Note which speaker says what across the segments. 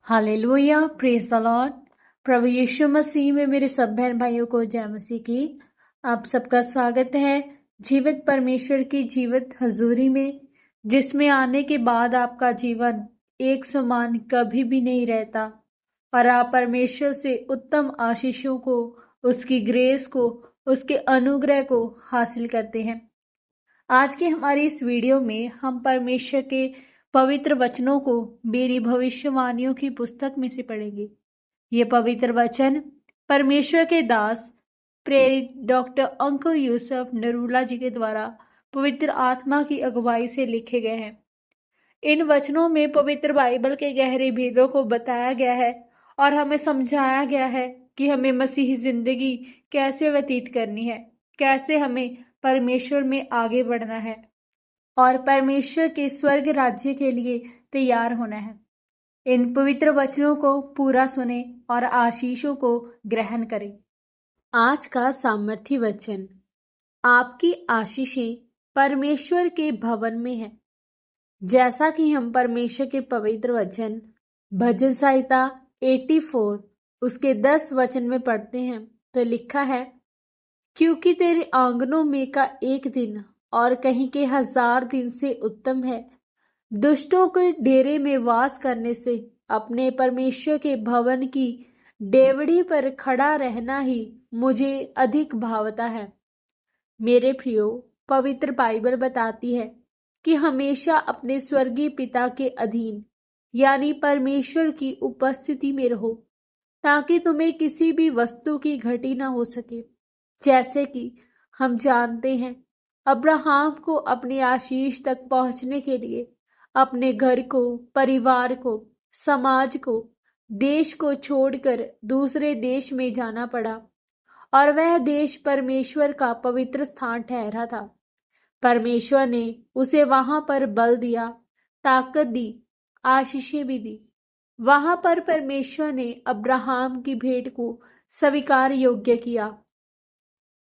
Speaker 1: Hallelujah, praise the Lord. प्रभु यीशु मसीह में मेरे सब बहन भाइयों को जय मसीह की। आप सबका स्वागत है जीवित परमेश्वर की जीवित हजूरी में, जिसमें आने के बाद आपका जीवन एक समान कभी भी नहीं रहता और आप परमेश्वर से उत्तम आशीषों को, उसकी ग्रेस को, उसके अनुग्रह को हासिल करते हैं। आज की हमारी इस वीडियो में हम परमेश्वर के पवित्र वचनों को मेरी भविष्यवाणियों की पुस्तक में से पढ़ेंगे। ये पवित्र वचन परमेश्वर के दास प्रेरित डॉक्टर अंकल यूसुफ नरूला जी के द्वारा पवित्र आत्मा की अगुवाई से लिखे गए हैं। इन वचनों में पवित्र बाइबल के गहरे भेदों को बताया गया है और हमें समझाया गया है कि हमें मसीही जिंदगी कैसे व्यतीत करनी है, कैसे हमें परमेश्वर में आगे बढ़ना है और परमेश्वर के स्वर्ग राज्य के लिए तैयार होना है। इन पवित्र वचनों को पूरा सुने और आशीषों को ग्रहण करें। आज का सामर्थी वचन, आपकी आशीषें परमेश्वर के भवन में है। जैसा कि हम परमेश्वर के पवित्र वचन भजन संहिता 84 उसके 10 वचन में पढ़ते हैं तो लिखा है, क्योंकि तेरे आंगनों में का एक दिन और कहीं के 1000 दिन से उत्तम है दुष्टों के डेरे में वास करने से अपने परमेश्वर के भवन की डेवढ़ी पर खड़ा रहना ही मुझे अधिक भावता है। मेरे प्रियो, पवित्र बाइबल बताती है कि हमेशा अपने स्वर्गीय पिता के अधीन यानी परमेश्वर की उपस्थिति में रहो, ताकि तुम्हें किसी भी वस्तु की घटी न हो सके। जैसे कि हम जानते हैं, अब्राहम को अपनी आशीष तक पहुंचने के लिए अपने घर को, परिवार को, समाज को, देश को छोड़कर दूसरे देश में जाना पड़ा और वह देश परमेश्वर का पवित्र स्थान ठहरा था। परमेश्वर ने उसे वहां पर बल दिया, ताकत दी, आशीषें भी दी। वहां पर परमेश्वर ने अब्राहम की भेंट को स्वीकार योग्य किया।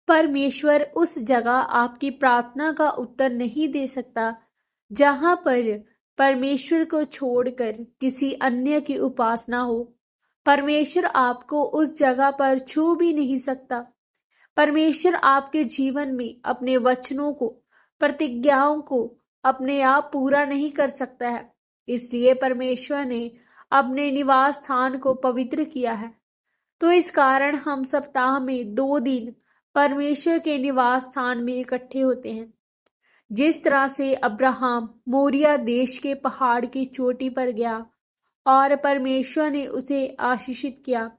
Speaker 1: परमेश्वर उस जगह आपकी प्रार्थना का उत्तर नहीं दे सकता जहां पर परमेश्वर को छोड़कर किसी अन्य की उपासना हो। परमेश्वर आपको उस जगह पर छू भी नहीं सकता। परमेश्वर आपके जीवन में अपने वचनों को, प्रतिज्ञाओं को अपने आप पूरा नहीं कर सकता है। इसलिए परमेश्वर ने अपने निवास स्थान को पवित्र किया है। तो इस कारण हम सप्ताह में 2 दिन परमेश्वर के निवास स्थान में इकट्ठे होते हैं। जिस तरह से अब्राहम मोरिया देश के पहाड़ की चोटी पर गया और परमेश्वर ने उसे आशीषित किया,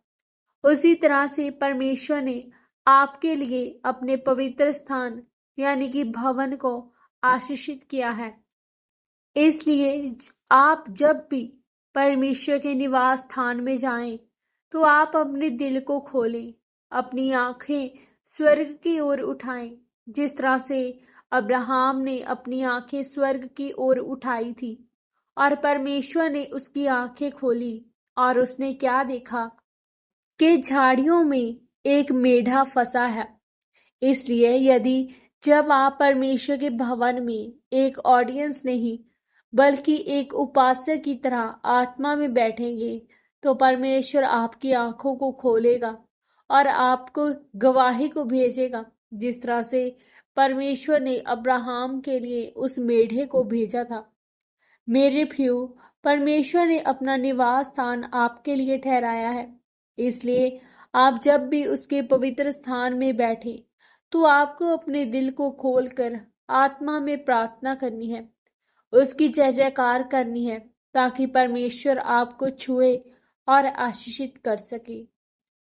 Speaker 1: उसी तरह से परमेश्वर ने आपके लिए अपने पवित्र स्थान यानी कि भवन को आशीषित किया है। इसलिए आप जब भी परमेश्वर के निवास स्थान में जाएं, तो आप अपने दिल को खोलें, अपनी आंखें स्वर्ग की ओर उठाएं। जिस तरह से अब्राहम ने अपनी आंखें स्वर्ग की ओर उठाई थी और परमेश्वर ने उसकी आंखें खोली और उसने क्या देखा कि झाड़ियों में एक मेढ़ा फंसा है। इसलिए यदि जब आप परमेश्वर के भवन में एक ऑडियंस नहीं बल्कि एक उपासक की तरह आत्मा में बैठेंगे, तो परमेश्वर आपकी आंखों को खोलेगा और आपको गवाही को भेजेगा। जिस तरह से परमेश्वर ने अब्राहम के लिए उस मेढ़े को भेजा था। मेरे प्रियो, परमेश्वर ने अपना निवास स्थान आपके लिए ठहराया है। इसलिए आप जब भी उसके पवित्र स्थान में बैठे, तो आपको अपने दिल को खोलकर आत्मा में प्रार्थना करनी है, उसकी जय जयकार करनी है, ताकि परमेश्वर आपको छुए और आशीषित कर सके।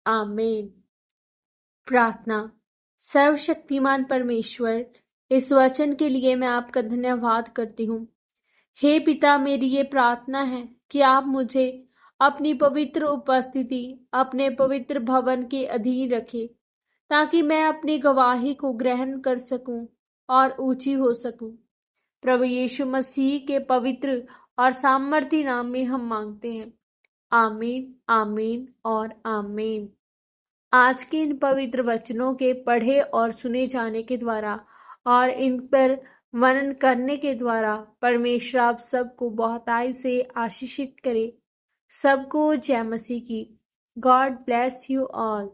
Speaker 1: आमीन। प्रार्थना। सर्वशक्तिमान परमेश्वर, इस वचन के लिए मैं आपका धन्यवाद करती हूँ। हे पिता, मेरी ये प्रार्थना है कि आप मुझे अपनी पवित्र उपस्थिति, अपने पवित्र भवन के अधीन रखें, ताकि मैं अपनी गवाही को ग्रहण कर सकूं और ऊंची हो सकूं। प्रभु यीशु मसीह के पवित्र और सामर्थी नाम में हम मांगते हैं। आमीन, आमीन और आमीन। आज के इन पवित्र वचनों के पढ़े और सुने जाने के द्वारा और इन पर मनन करने के द्वारा परमेश्वर आप सबको बहुताई से आशीषित करे। सबको जय मसीह की। God bless you all.